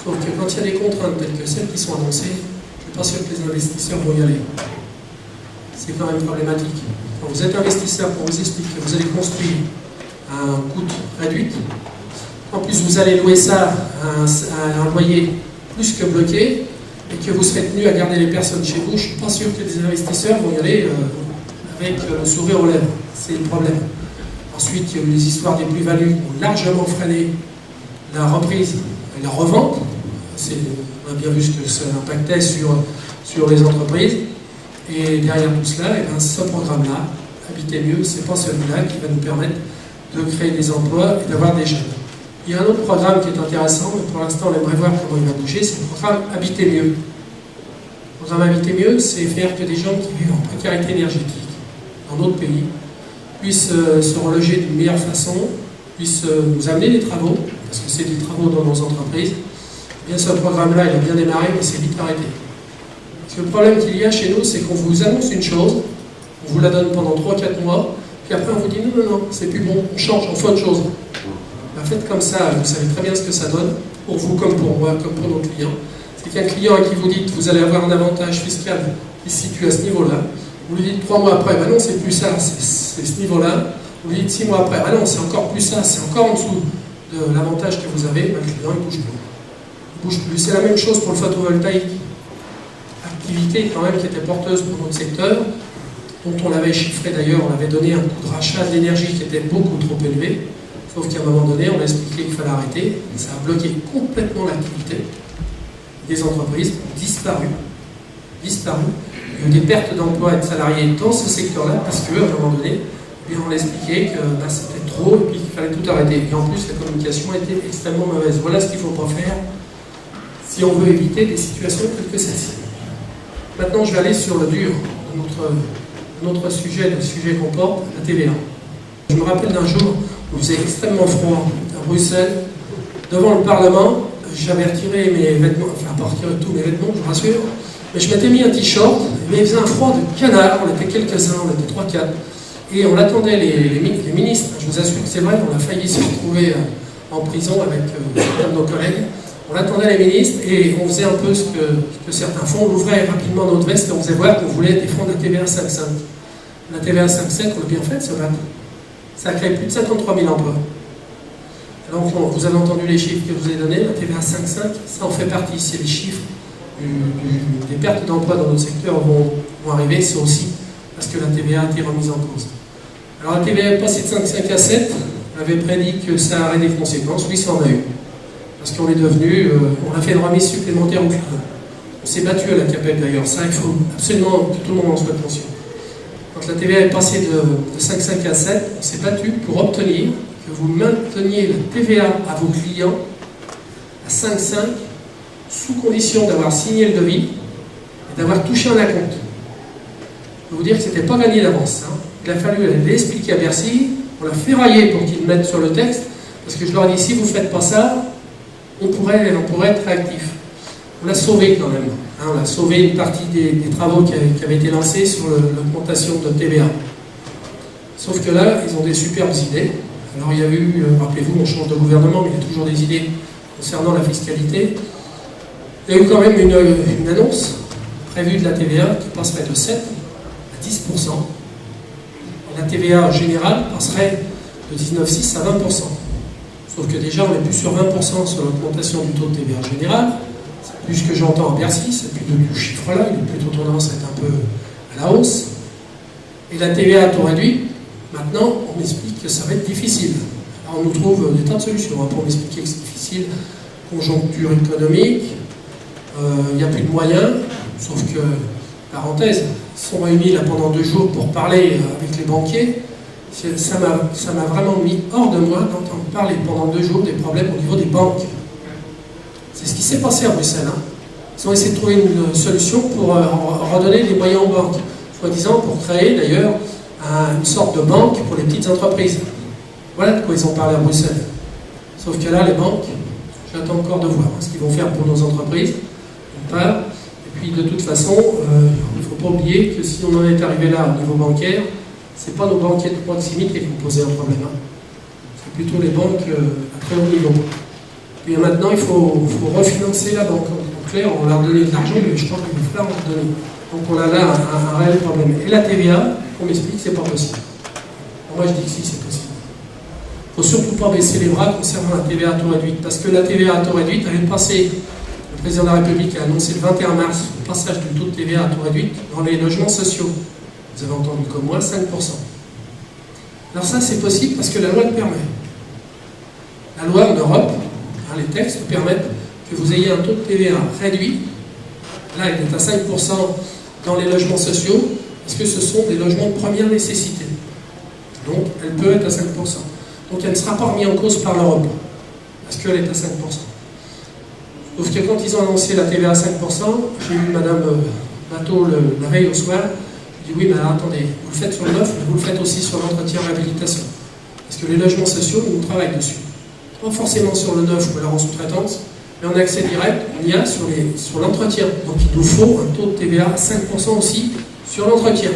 Sauf que quand il y a des contraintes telles que celles qui sont annoncées, je ne suis pas sûr que les investisseurs vont y aller. C'est quand même problématique. Quand vous êtes investisseur, pour vous expliquer que vous allez construire à un coût réduit, en plus vous allez louer ça à un loyer plus que bloqué, et que vous serez tenu à garder les personnes chez vous, je ne suis pas sûr que les investisseurs vont y aller avec le sourire aux lèvres. C'est le problème. Ensuite, il y a eu les histoires des plus-values qui ont largement freiné la reprise et la revente. On a bien vu ce que ça impactait sur les entreprises. Et derrière tout cela, ce programme-là, Habiter mieux, c'est pas celui-là qui va nous permettre de créer des emplois et d'avoir des jeunes. Il y a un autre programme qui est intéressant, mais pour l'instant on aimerait voir comment il va bouger, c'est le programme Habiter mieux. Le programme Habiter mieux, c'est faire que des gens qui vivent en précarité énergétique dans d'autres pays puissent se reloger d'une meilleure façon, puissent nous amener des travaux, parce que c'est des travaux dans nos entreprises. Eh bien, ce programme-là, il a bien démarré, mais c'est vite arrêté. Parce que le problème qu'il y a chez nous, c'est qu'on vous annonce une chose, on vous la donne pendant 3-4 mois, puis après on vous dit non, c'est plus bon, on change, on fait autre chose. Ben, faites comme ça, vous savez très bien ce que ça donne, pour vous comme pour moi, comme pour nos clients. C'est qu'un client à qui vous dites vous allez avoir un avantage fiscal qui se situe à ce niveau-là, vous lui dites 3 mois après, ben non, c'est plus ça, c'est ce niveau-là. Vous lui dites 6 mois après, ben non, c'est encore plus ça, c'est encore en dessous de l'avantage que vous avez, ben, le client il bouge plus. Il bouge plus. C'est la même chose pour le photovoltaïque. Activité quand même qui était porteuse pour notre secteur, dont on l'avait chiffré d'ailleurs, on avait donné un coût de rachat d'énergie qui était beaucoup trop élevé, sauf qu'à un moment donné, on a expliqué qu'il fallait arrêter, et ça a bloqué complètement l'activité. Des entreprises ont disparu. Il y a eu des pertes d'emplois et de salariés dans ce secteur-là, parce qu'à un moment donné, on l'expliquait que c'était trop et qu'il fallait tout arrêter. Et en plus, la communication était extrêmement mauvaise. Voilà ce qu'il ne faut pas faire si on veut éviter des situations telles que celle-ci. Maintenant, je vais aller sur le dur de notre sujet, le sujet qu'on porte, la TVA. Je me rappelle d'un jour où il faisait extrêmement froid à Bruxelles, devant le Parlement. J'avais retiré mes vêtements, enfin pas retiré tous mes vêtements, je vous rassure, mais je m'étais mis un t-shirt, mais il faisait un froid de canard, on était quelques-uns, on était 3-4, et on attendait les ministres, je vous assure que c'est vrai, on a failli se retrouver en prison avec certains de nos collègues. On attendait les ministres et on faisait un peu ce que certains font. On ouvrait rapidement notre veste et on faisait voir qu'on voulait défendre la TVA 5.5. La TVA 5.5, on l'a bien fait, ce matin. Ça a créé plus de 53 000 emplois. Donc, vous avez entendu les chiffres que je vous ai donnés. La TVA 5.5, ça en fait partie. Si les chiffres des pertes d'emplois dans notre secteur vont arriver, c'est aussi parce que la TVA a été remise en cause. Alors, la TVA est passée de 5.5 à 7. On avait prédit que ça aurait des conséquences. Oui, ça en a eu. Parce qu'on est devenu, on a fait une remise supplémentaire au client. On s'est battu à la CAPEB d'ailleurs, ça il faut absolument que tout le monde en soit conscient. Quand la TVA est passée de 5,5 à 7, on s'est battu pour obtenir que vous mainteniez la TVA à vos clients à 5,5 sous condition d'avoir signé le devis et d'avoir touché un acompte. Je peux vous dire que ce n'était pas gagné d'avance. Hein. Il a fallu l'expliquer à Bercy, on l'a ferraillé pour qu'ils le mettent sur le texte, parce que je leur ai dit si vous ne faites pas ça, on pourrait être réactif. On l'a sauvé quand même. Hein, on a sauvé une partie des travaux qui avaient été lancés sur l'augmentation de TVA. Sauf que là, ils ont des superbes idées. Alors il y a eu, rappelez-vous, on change de gouvernement, mais il y a toujours des idées concernant la fiscalité. Il y a eu quand même une annonce prévue de la TVA qui passerait de 7 à 10%. Et la TVA générale passerait de 19,6 à 20%. Sauf que déjà, on est plus sur 20% sur l'augmentation du taux de TVA général. C'est plus ce que j'entends à Bercy, c'est plus de ce chiffre-là, il est plutôt tendance à être un peu à la hausse. Et la TVA à taux réduit, maintenant, on m'explique que ça va être difficile. Alors, on nous trouve des tas de solutions pour m'expliquer que c'est difficile. Conjoncture économique, il n'y a plus de moyens, sauf que, parenthèse, ils sont réunis là pendant 2 jours pour parler avec les banquiers. Ça m'a vraiment mis hors de moi d'entendre parler pendant 2 jours des problèmes au niveau des banques. C'est ce qui s'est passé à Bruxelles. Hein. Ils ont essayé de trouver une solution pour redonner des moyens aux banques, soi-disant pour créer d'ailleurs une sorte de banque pour les petites entreprises. Voilà de quoi ils ont parlé à Bruxelles. Sauf que là, les banques, j'attends encore de voir ce qu'ils vont faire pour nos entreprises, d'une part. Et puis de toute façon, il ne faut pas oublier que si on en est arrivé là au niveau bancaire, ce n'est pas nos banquiers de proximité qui ont posé un problème. Hein. C'est plutôt les banques à très haut niveau. Et maintenant, il faut refinancer la banque. En clair, on leur donner de l'argent, mais je pense qu'il va falloir en donner. Donc on a là un réel problème. Et la TVA, on m'explique que ce n'est pas possible. Alors moi, je dis que si, c'est possible. Il ne faut surtout pas baisser les bras concernant la TVA à taux réduit. Parce que la TVA à taux réduit, elle est passée. Le président de la République a annoncé le 21 mars le passage du taux de TVA à taux réduit dans les logements sociaux. Vous avez entendu comme moi, 5%. Alors ça, c'est possible parce que la loi le permet. La loi en Europe, les textes permettent que vous ayez un taux de TVA réduit. Là, il est à 5% dans les logements sociaux, parce que ce sont des logements de première nécessité. Donc, elle peut être à 5%. Donc, elle ne sera pas remise en cause par l'Europe, parce qu'elle est à 5%. Sauf que quand ils ont annoncé la TVA à 5%, j'ai eu Madame Bateau la veille au soir. Je dis oui, mais alors, attendez, vous le faites sur le neuf, mais vous le faites aussi sur l'entretien et réhabilitation. Parce que les logements sociaux, nous travaillons dessus. Pas forcément sur le neuf ou alors en sous-traitance, mais en accès direct, on y a sur l'entretien. Donc il nous faut un taux de TVA à 5% aussi sur l'entretien.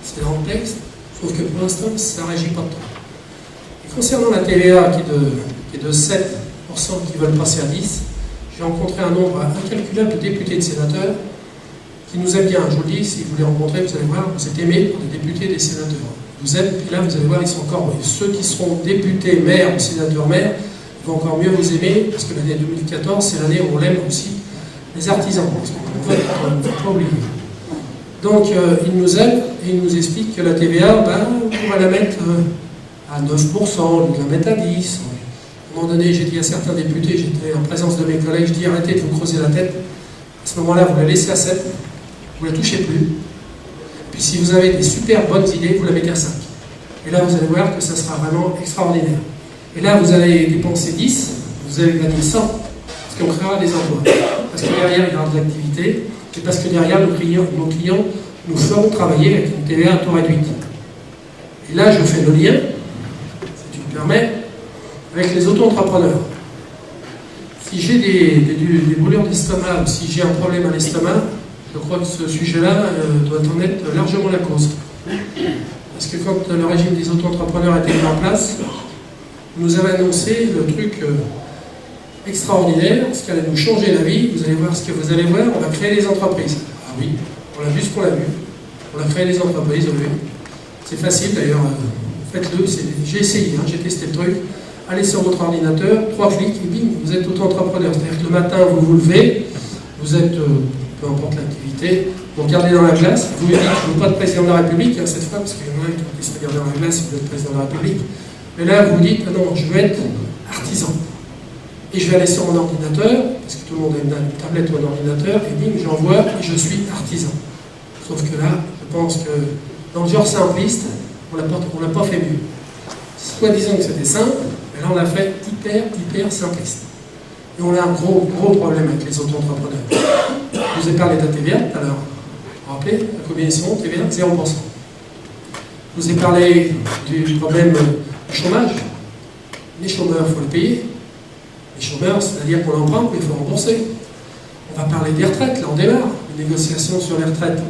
C'est dans le texte, sauf que pour l'instant, ça ne régit pas de temps. Et concernant la TVA qui est de 7%, qui veulent passer à 10%, j'ai rencontré un nombre incalculable de députés et de sénateurs qui nous aiment bien. Je vous le dis, si vous les rencontrez, vous allez voir, vous êtes aimés pour des députés et des sénateurs. Vous êtes, puis là, vous allez voir, ils sont encore ceux qui seront députés, maires ou sénateurs, maires, vont encore mieux vous aimer, parce que l'année 2014, c'est l'année où on aime aussi les artisans, parce qu'on ne faut pas oublier. Donc, ils nous aident et ils nous expliquent que la TVA, on pourra la mettre à 9%, on la mettre à 10%. À un moment donné, j'ai dit à certains députés, j'étais en présence de mes collègues, je dis arrêtez de vous creuser la tête. À ce moment-là, vous la laissez à 7, vous ne la touchez plus. Puis si vous avez des super bonnes idées, vous la mettez à 5. Et là, vous allez voir que ça sera vraiment extraordinaire. Et là, vous allez dépenser 10, vous allez gagner 100, parce qu'on créera des emplois. Parce que derrière, il y aura de l'activité, et parce que derrière, nos clients nous feront travailler avec une TVA à taux réduit. Et là, je fais le lien, si tu me permets, avec les auto-entrepreneurs. Si j'ai des brûlures d'estomac, ou si j'ai un problème à l'estomac, je crois que ce sujet-là doit en être largement la cause. Parce que quand le régime des auto-entrepreneurs a été mis en place, nous avait annoncé le truc extraordinaire, ce qui allait nous changer la vie. Vous allez voir ce que vous allez voir, on va créer des entreprises. Ah oui, on a vu ce qu'on a vu. On a créé des entreprises, oui. C'est facile d'ailleurs, faites-le. J'ai essayé, j'ai testé le truc. Allez sur votre ordinateur, 3 clics et bing, vous êtes auto-entrepreneur. C'est-à-dire que le matin, vous vous levez, vous êtes, peu importe l'activité, vous regardez dans la glace, vous lui dites, je ne veux pas de président de la République, cette fois, parce qu'il y en a qui se regardent dans la glace, vous êtes président de la République. Mais là, vous dites, non, je veux être artisan. Et je vais aller sur mon ordinateur, parce que tout le monde a une tablette ou un ordinateur, et bing, j'envoie, et je suis artisan. Sauf que là, je pense que dans le genre simpliste, on l'a pas fait mieux. Soit disant que c'était simple, mais là on l'a fait hyper simpliste. Et on a un gros problème avec les auto-entrepreneurs. Je vous ai parlé de la TVA tout à l'heure. Vous vous rappelez, la combien ils sont, TVA, 0%. Je vous ai parlé du problème du chômage. Les chômeurs, il faut les payer. Les chômeurs, c'est-à-dire qu'on emprunte, mais il faut rembourser. On va parler des retraites, là on démarre, les négociations sur les retraites.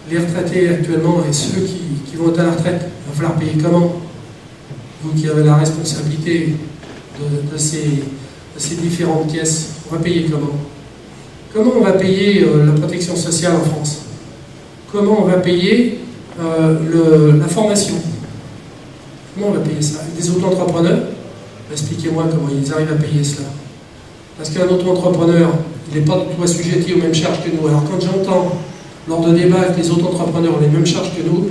Les retraités actuellement et ceux qui vont être à la retraite, il va falloir payer comment? Vous qui avez la responsabilité de ces différentes pièces, on va payer comment? Comment on va payer la protection sociale en France? Comment on va payer la formation? Comment on va payer ça? Des auto-entrepreneurs? Expliquez-moi comment ils arrivent à payer cela. Parce qu'un auto-entrepreneur, il n'est pas du tout assujetti aux mêmes charges que nous. Alors quand j'entends, lors de débats avec les auto-entrepreneurs, ont les mêmes charges que nous,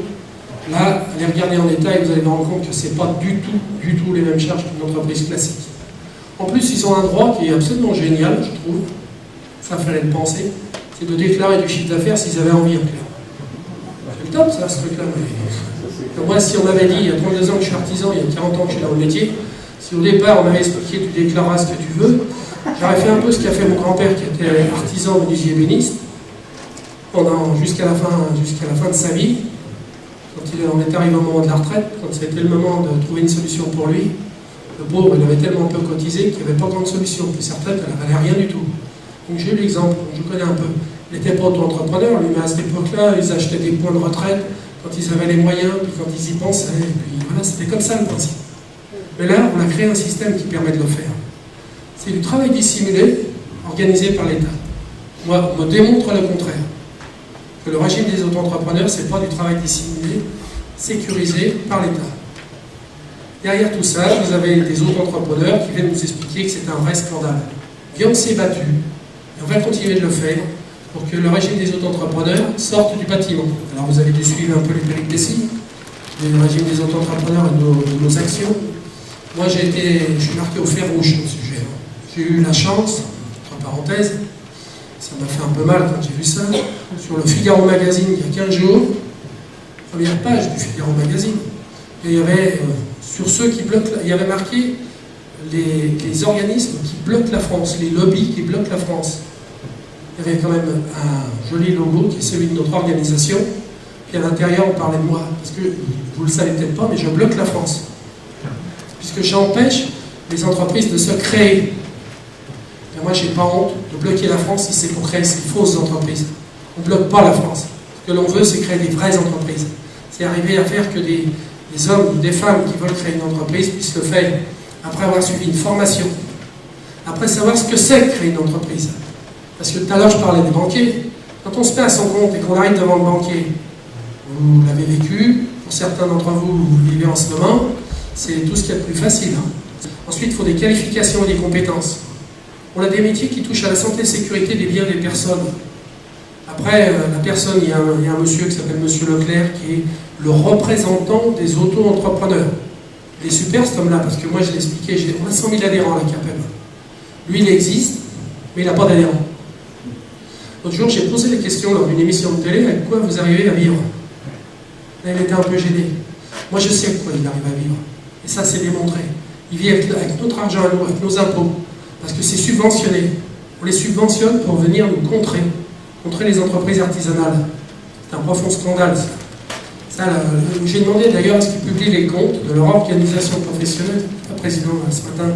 là, allez regarder en détail, vous allez vous rendre compte que ce n'est pas du tout les mêmes charges qu'une entreprise classique. En plus, ils ont un droit qui est absolument génial, je trouve, ça fallait le penser, c'est de déclarer du chiffre d'affaires s'ils avaient envie, en clair. C'est top ça, ce truc-là. Moi, si on m'avait dit, il y a 32 ans que je suis artisan, il y a 40 ans que je suis dans le métier, si au départ on m'avait expliqué tu déclareras ce que tu veux, j'aurais fait un peu ce qu'a fait mon grand-père qui était artisan menuisier ébéniste jusqu'à la fin de sa vie. Quand on est arrivé au moment de la retraite, quand c'était le moment de trouver une solution pour lui, le pauvre, il avait tellement peu cotisé qu'il n'y avait pas grande solution. Puis sa retraite, elle ne valait rien du tout. Donc j'ai eu l'exemple, je connais un peu. Il n'était pas auto-entrepreneur, lui, mais à cette époque-là, ils achetaient des points de retraite quand ils avaient les moyens, puis quand ils y pensaient, et puis voilà, c'était comme ça le principe. Mais là, on a créé un système qui permet de le faire. C'est du travail dissimulé, organisé par l'État. Moi, on me démontre le contraire. Que le régime des auto-entrepreneurs, ce n'est pas du travail dissimulé, sécurisé par l'État. Derrière tout ça, vous avez des auto-entrepreneurs qui viennent nous expliquer que c'est un vrai scandale. Bien, on s'est battu, et on va continuer de le faire, pour que le régime des auto-entrepreneurs sorte du bâtiment. Alors vous avez dû suivre un peu les péripéties du régime des auto-entrepreneurs et de nos actions. Moi, je suis marqué au fer rouge sur le sujet. J'ai eu la chance, entre parenthèses, ça m'a fait un peu mal quand j'ai vu ça, sur le Figaro Magazine il y a 15 jours, première page du Figaro Magazine, et il y avait, sur ceux qui bloquent, il y avait marqué les organismes qui bloquent la France, les lobbies qui bloquent la France. Il y avait quand même un joli logo qui est celui de notre organisation, puis à l'intérieur on parlait de moi, parce que vous ne le savez peut-être pas, mais je bloque la France. Puisque j'empêche les entreprises de se créer. Et moi, je n'ai pas honte de bloquer la France si c'est pour créer ces fausses entreprises. On ne bloque pas la France. Ce que l'on veut, c'est créer des vraies entreprises. C'est arriver à faire que des hommes ou des femmes qui veulent créer une entreprise puissent le faire après avoir suivi une formation, après savoir ce que c'est de créer une entreprise. Parce que tout à l'heure, je parlais des banquiers. Quand on se met à son compte et qu'on arrive devant le banquier, vous l'avez vécu, pour certains d'entre vous, vous le vivez en ce moment, c'est tout ce qu'il y a de plus facile. Ensuite, il faut des qualifications et des compétences. On a des métiers qui touchent à la santé et sécurité des biens des personnes. Après, la personne, il y a un monsieur qui s'appelle Monsieur Leclerc, qui est le représentant des auto-entrepreneurs. Il est super cet homme-là, parce que moi je l'ai expliqué, on a 100 000 adhérents à la CAPEB. Lui, il existe, mais il n'a pas d'adhérents. L'autre jour, j'ai posé des questions lors d'une émission de télé, avec quoi vous arrivez à vivre? Là, il était un peu gêné. Moi, je sais avec quoi il arrive à vivre. Et ça, c'est démontré. Il vit avec notre argent à nous, avec nos impôts. Parce que c'est subventionné. On les subventionne pour venir nous contrer les entreprises artisanales. C'est un profond scandale, ça. J'ai demandé d'ailleurs à ce qu'ils publient les comptes de leur organisation professionnelle. Le président, ce matin,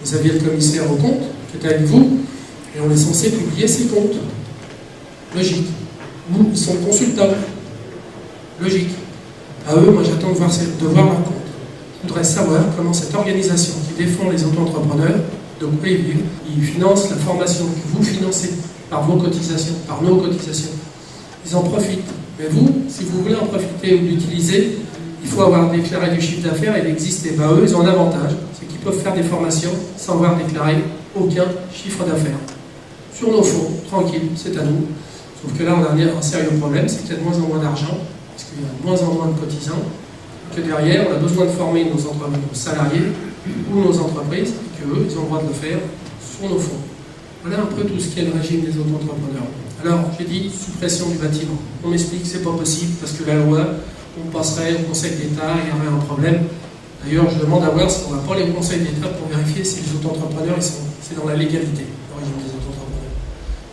vous aviez le commissaire aux comptes, qui était avec vous, et on est censé publier ces comptes. Logique. Nous, ils sont consultables. Logique. À eux, moi j'attends de voir leur compte. Je voudrais savoir comment cette organisation qui défend les auto-entrepreneurs, de quoi ils vivent, ils financent la formation que vous financez par vos cotisations, par nos cotisations. Ils en profitent. Mais vous, si vous voulez en profiter ou l'utiliser, il faut avoir déclaré du chiffre d'affaires et il existe. Et bien eux, ils ont un avantage, c'est qu'ils peuvent faire des formations sans avoir déclaré aucun chiffre d'affaires. Sur nos fonds, tranquille, c'est à nous. Sauf que là, on a un sérieux problème, c'est qu'il y a de moins en moins d'argent, parce qu'il y a de moins en moins de cotisants, que derrière, on a besoin de former nos salariés ou nos entreprises, et qu'eux, ils ont le droit de le faire sur nos fonds. Voilà un peu tout ce qui est le régime des auto-entrepreneurs. Alors, j'ai dit suppression du bâtiment. On m'explique que ce n'est pas possible, parce que la loi, on passerait au Conseil d'État, il y aurait un problème. D'ailleurs, je demande à voir si on ne va pas aller au Conseil d'État pour vérifier si les auto-entrepreneurs, c'est dans la légalité, le régime des auto-entrepreneurs.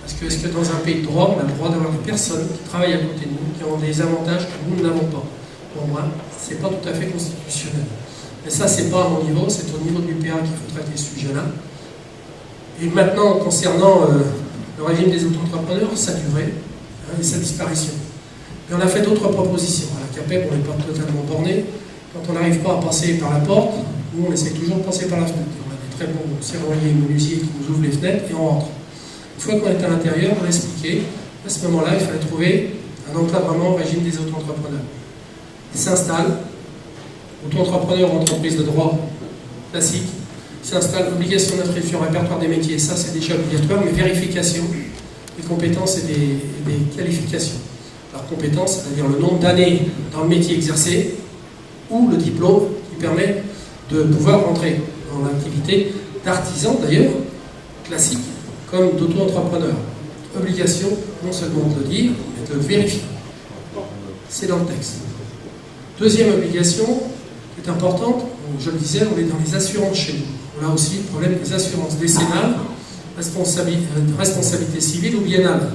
Parce que, est-ce que dans un pays de droit, on a le droit d'avoir des personnes qui travaillent à côté de nous, qui ont des avantages que nous n'avons pas? Pour moi, ce n'est pas tout à fait constitutionnel. Mais ça, ce n'est pas à mon niveau, c'est au niveau de l'UPA qu'il faut traiter ce sujet-là. Et maintenant, concernant le régime des auto-entrepreneurs, sa durée et sa disparition. Et on a fait d'autres propositions. À la CAPEB, on n'est pas totalement borné. Quand on n'arrive pas à passer par la porte, nous, on essaie toujours de passer par la fenêtre. On a des très bons serruriers et menuisiers qui nous ouvrent les fenêtres et on rentre. Une fois qu'on est à l'intérieur, on a expliqué. À ce moment-là, il fallait trouver un encadrement au régime des auto-entrepreneurs. Ils s'installent, auto-entrepreneur ou entreprise de droit classique, s'installe obligation d'inscription au répertoire des métiers, ça c'est déjà obligatoire, mais vérification des compétences et des qualifications. Alors compétences, c'est-à-dire le nombre d'années dans le métier exercé, ou le diplôme qui permet de pouvoir rentrer dans l'activité d'artisan d'ailleurs, classique, comme d'auto-entrepreneur. Obligation, non seulement de le dire, mais de le vérifier. C'est dans le texte. Deuxième obligation, qui est importante, je le disais, on est dans les assurances chez nous. On a aussi le problème des assurances décennales, responsabilité civile ou biennale.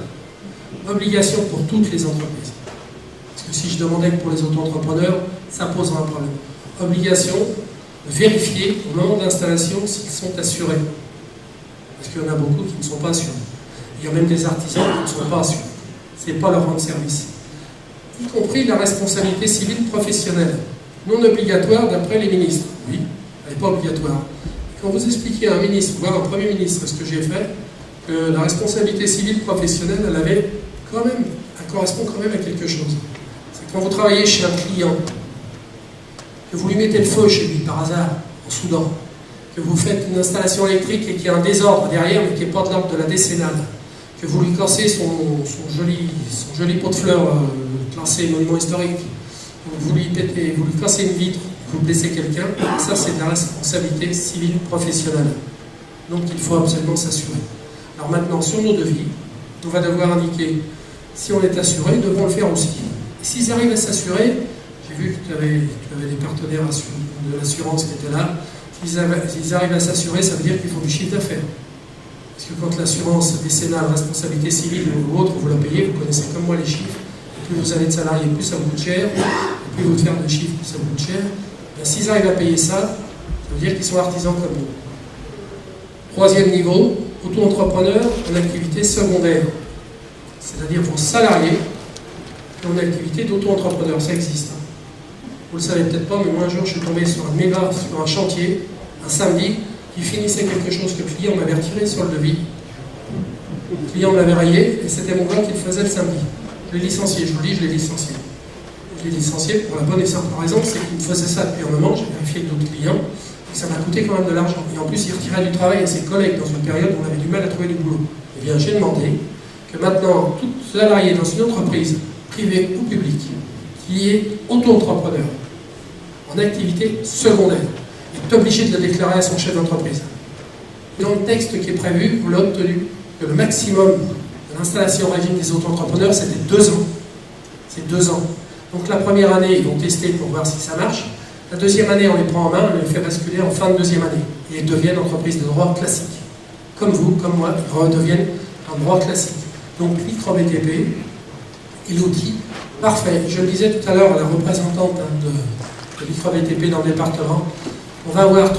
Obligation pour toutes les entreprises. Parce que si je demandais que pour les auto-entrepreneurs, ça posera un problème. Obligation de vérifier au moment de l'installation s'ils sont assurés. Parce qu'il y en a beaucoup qui ne sont pas assurés. Il y a même des artisans qui ne sont pas assurés. Ce n'est pas leur rendre service. Y compris la responsabilité civile professionnelle. Non obligatoire d'après les ministres. Oui, elle n'est pas obligatoire. Quand vous expliquez à un ministre, voire un Premier ministre, ce que j'ai fait, que la responsabilité civile professionnelle, elle correspond quand même à quelque chose. C'est quand vous travaillez chez un client, que vous lui mettez le feu chez lui par hasard, en soudant, que vous faites une installation électrique et qu'il y a un désordre derrière, mais qui n'est pas de l'ordre de la décennale, que vous lui cassez son joli pot de fleurs classé monument historique, vous lui cassez une vitre, vous blessez quelqu'un, ça c'est de la responsabilité civile professionnelle. Donc il faut absolument s'assurer. Alors maintenant, sur nos devis, on va devoir indiquer si on est assuré, nous devons le faire aussi. Et s'ils arrivent à s'assurer, j'ai vu que tu avais des partenaires de l'assurance qui étaient là, s'ils arrivent à s'assurer, ça veut dire qu'ils font du chiffre d'affaires. Parce que quand l'assurance décennale, responsabilité civile ou autre, vous la payez, vous connaissez comme moi les chiffres, et plus vous avez de salariés, plus ça vous coûte cher, et plus vous faites de chiffres, plus ça vous coûte cher. S'ils arrivent à payer ça, ça veut dire qu'ils sont artisans comme nous. Troisième niveau, auto-entrepreneur en activité secondaire. C'est-à-dire vos salariés en activité d'auto-entrepreneur. Ça existe. Vous ne le savez peut-être pas, mais moi un jour je suis tombé sur un chantier, un samedi, qui finissait quelque chose que le client m'avait retiré sur le devis. Le client m'avait rayé et c'était mon gars qui le faisait le samedi. Je l'ai licencié, je vous le dis, je l'ai licencié. Je l'ai licencié pour la bonne et simple raison, c'est qu'il me faisait ça depuis un moment, j'ai vérifié avec d'autres clients, et ça m'a coûté quand même de l'argent. Et en plus, il retirait du travail à ses collègues dans une période où on avait du mal à trouver du boulot. Eh bien, j'ai demandé que maintenant, tout salarié dans une entreprise, privée ou publique, qui est auto-entrepreneur, en activité secondaire, est obligé de le déclarer à son chef d'entreprise. Dans le texte qui est prévu, vous l'avez obtenu, que le maximum de l'installation au régime des auto-entrepreneurs, c'était 2 ans. C'est 2 ans. Donc la première année, ils vont tester pour voir si ça marche. La deuxième année, on les prend en main, on les fait basculer en fin de deuxième année. Et ils deviennent entreprises de droit classique. Comme vous, comme moi, ils redeviennent un droit classique. Donc micro-BTP est l'outil parfait. Je le disais tout à l'heure à la représentante de micro-BTP dans le département, on va avoir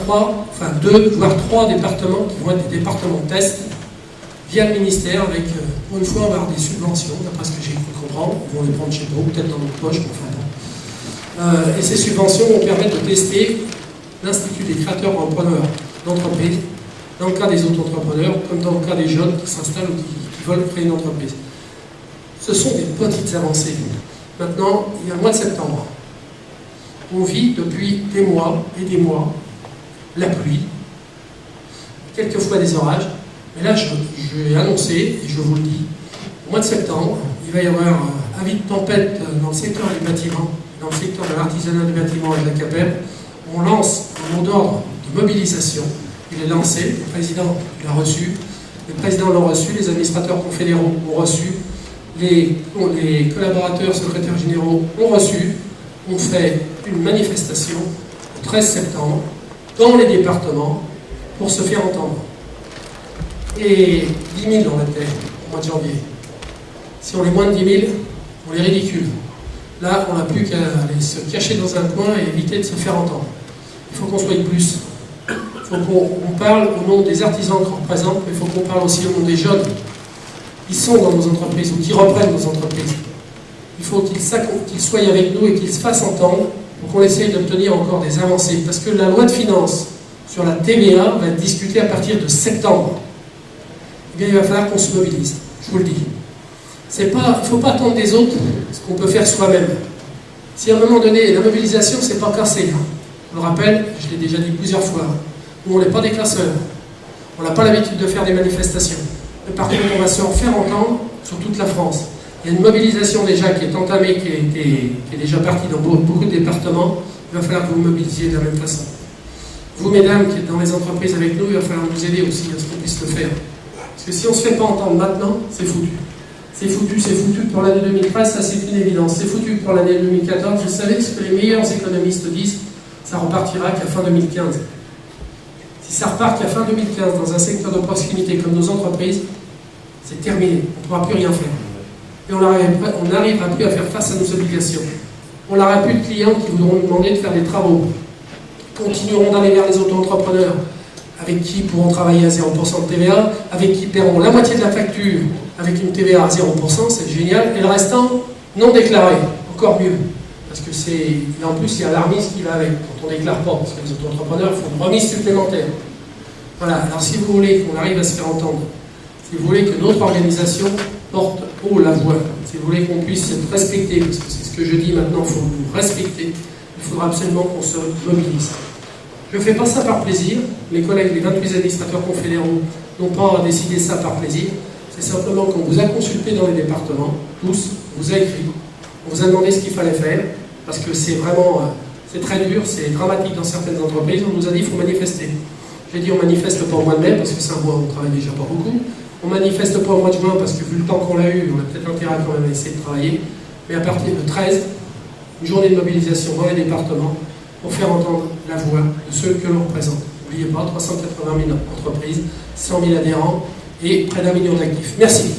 2, voire 3 départements qui vont être des départements de test via le ministère avec, pour une fois, on va avoir des subventions, d'après ce que j'ai cru comprendre, ils vont les prendre chez nous, peut-être dans notre poche, et ces subventions vont permettre de tester l'Institut des créateurs entrepreneurs d'entreprise, dans le cas des auto-entrepreneurs, comme dans le cas des jeunes qui s'installent ou qui veulent créer une entreprise. Ce sont des petites avancées. Maintenant, il y a le mois de septembre. On vit depuis des mois et des mois la pluie, quelquefois des orages. Mais là, je vais annoncer, et je vous le dis, au mois de septembre, il va y avoir un avis de tempête dans le secteur du bâtiment, dans le secteur de l'artisanat du bâtiment et de la CAPEB. On lance un mot d'ordre de mobilisation. Il est lancé, le président l'a reçu, les présidents l'ont reçu, les administrateurs confédéraux l'ont reçu, les collaborateurs, secrétaires généraux l'ont reçu. On fait une manifestation le 13 septembre dans les départements pour se faire entendre. Et 10 000 on était au mois de janvier. Si on est moins de 10 000, on les ridicule. Là, on n'a plus qu'à aller se cacher dans un coin et éviter de se faire entendre. Il faut qu'on soit plus. Il faut qu'on parle au nom des artisans qu'on représente, mais il faut qu'on parle aussi au nom des jeunes qui sont dans nos entreprises ou qui reprennent nos entreprises. Il faut qu'ils soient avec nous et qu'ils se fassent entendre pour qu'on essaye d'obtenir encore des avancées. Parce que la loi de finances sur la TVA va être discutée à partir de septembre. Eh bien, il va falloir qu'on se mobilise, je vous le dis. Il ne faut pas attendre des autres ce qu'on peut faire soi-même. Si à un moment donné, la mobilisation, c'est pas cassé. Je le rappelle, je l'ai déjà dit plusieurs fois, nous on n'est pas des classeurs, on n'a pas l'habitude de faire des manifestations. Mais par contre, on va se faire entendre sur toute la France. Il y a une mobilisation déjà qui est entamée, qui est déjà partie dans beaucoup de départements. Il va falloir que vous vous mobilisiez de la même façon. Vous, mesdames, qui êtes dans les entreprises avec nous, il va falloir nous aider aussi à ce qu'on puisse le faire. Parce que si on ne se fait pas entendre maintenant, c'est foutu. C'est foutu pour l'année 2013, ça c'est une évidence. C'est foutu pour l'année 2014. Vous savez ce que les meilleurs économistes disent, ça repartira qu'à fin 2015. Si ça repart qu'à fin 2015 dans un secteur de proximité comme nos entreprises, c'est terminé. On ne pourra plus rien faire. Et on n'arrivera plus à faire face à nos obligations. On n'aura plus de clients qui voudront nous demander de faire des travaux. Continueront d'aller vers les auto-entrepreneurs, avec qui pourront travailler à 0% de TVA, avec qui paieront la moitié de la facture, avec une TVA à 0%, c'est génial, et le restant, non déclaré, encore mieux. Parce que et en plus, il y a l'alarmisme qui va avec, quand on ne déclare pas, parce que les auto-entrepreneurs font une remise supplémentaire. Voilà, alors si vous voulez qu'on arrive à se faire entendre, si vous voulez que notre organisation porte haut la voix, si vous voulez qu'on puisse être respecté, parce que c'est ce que je dis maintenant, il faut nous respecter, il faudra absolument qu'on se mobilise. Je ne fais pas ça par plaisir, mes collègues, les 28 administrateurs confédéraux, n'ont pas décidé ça par plaisir, c'est simplement qu'on vous a consulté dans les départements, tous, on vous a écrit, on vous a demandé ce qu'il fallait faire, parce que c'est vraiment, c'est très dur, c'est dramatique dans certaines entreprises, on nous a dit qu'il faut manifester. J'ai dit on manifeste pas au mois de mai, parce que c'est un mois où on travaille déjà pas beaucoup, on manifeste pas au mois de juin, parce que vu le temps qu'on a eu, on a peut-être intérêt quand même à essayer de travailler, mais à partir de 13, une journée de mobilisation dans les départements, pour faire entendre la voix de ceux que l'on représente. N'oubliez pas, 380 000 entreprises, 100 000 adhérents et près d'1 million d'actifs. Merci.